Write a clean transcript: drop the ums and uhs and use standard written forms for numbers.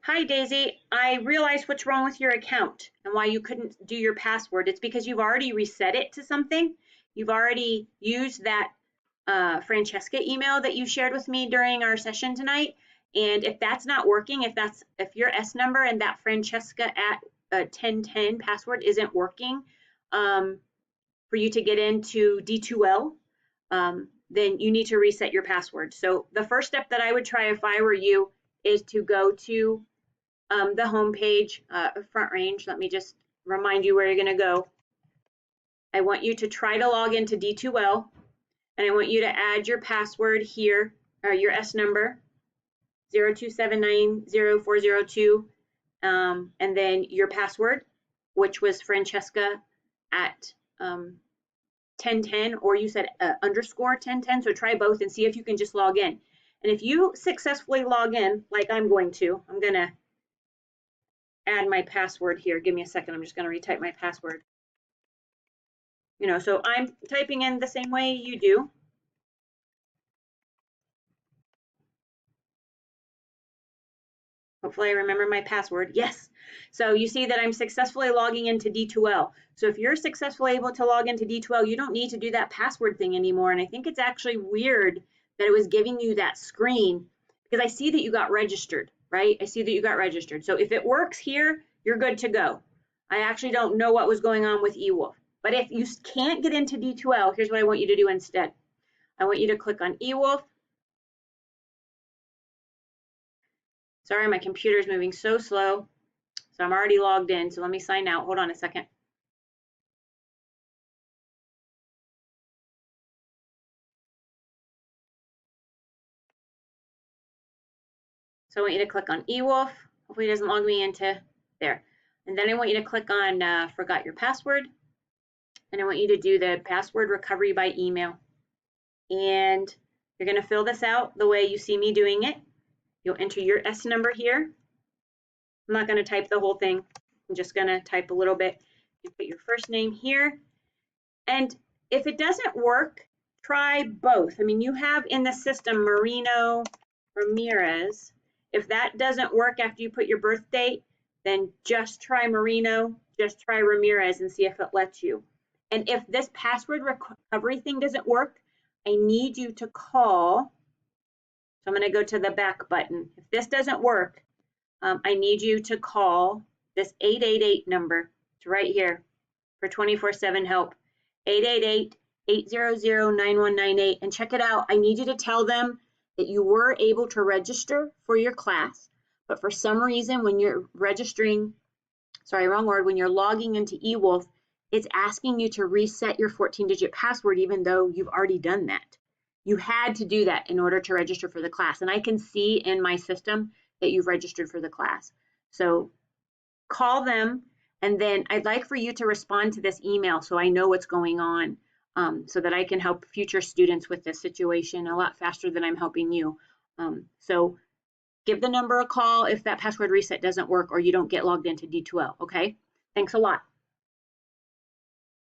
Hi, Daisy. I realized what's wrong with your account and why you couldn't do your password. It's because you've already reset it to something. You've already used that Francesca email that you shared with me during our session tonight. And if that's not working, if your S number and that Francesca at 1010 password isn't working for you to get into D2L, then you need to reset your password. So the first step that I would try if I were you is to go to the home page, Front Range. Let me just remind you where you're going to go. I want you to try to log into D2L, and I want you to add your password here, or your S number, 02790402, and then your password, which was Francesca at 1010, or you said underscore 1010. So try both and see if you can just log in. And if you successfully log in, like I'm going to add my password here. Give me a second. I'm just going to retype my password. So I'm typing in the same way you do. Hopefully I remember my password. Yes. So you see that I'm successfully logging into D2L. So if you're successfully able to log into D2L, you don't need to do that password thing anymore. And I think it's actually weird that it was giving you that screen because I see that you got registered, right? I see that you got registered. So if it works here, you're good to go. I actually don't know what was going on with eWolf. But if you can't get into D2L, here's what I want you to do instead. I want you to click on eWolf. Sorry, my computer's moving so slow. So I'm already logged in. So let me sign out. Hold on a second. So I want you to click on eWolf. Hopefully it doesn't log me into there. And then I want you to click on forgot your password. And I want you to do the password recovery by email. And you're going to fill this out the way you see me doing it. You'll enter your S number here. I'm not going to type the whole thing. I'm just going to type a little bit. You put your first name here. And if it doesn't work, try both. I mean, you have in the system Marino Ramirez. If that doesn't work after you put your birth date, then just try Marino, just try Ramirez and see if it lets you. And if this password recovery thing doesn't work, I need you to call. So I'm going to go to the back button. If this doesn't work, I need you to call this 888 number. It's right here for 24/7 help. 888-800-9198 and check it out. I need you to tell them that you were able to register for your class, but for some reason when you're registering, sorry, wrong word, when you're logging into eWolf, it's asking you to reset your 14-digit password even though you've already done that. You had to do that in order to register for the class, and I can see in my system that you've registered for the class. So call them, and then I'd like for you to respond to this email so I know what's going on, so that I can help future students with this situation a lot faster than I'm helping you. So give the number a call if that password reset doesn't work or you don't get logged into D2L, okay? Thanks a lot.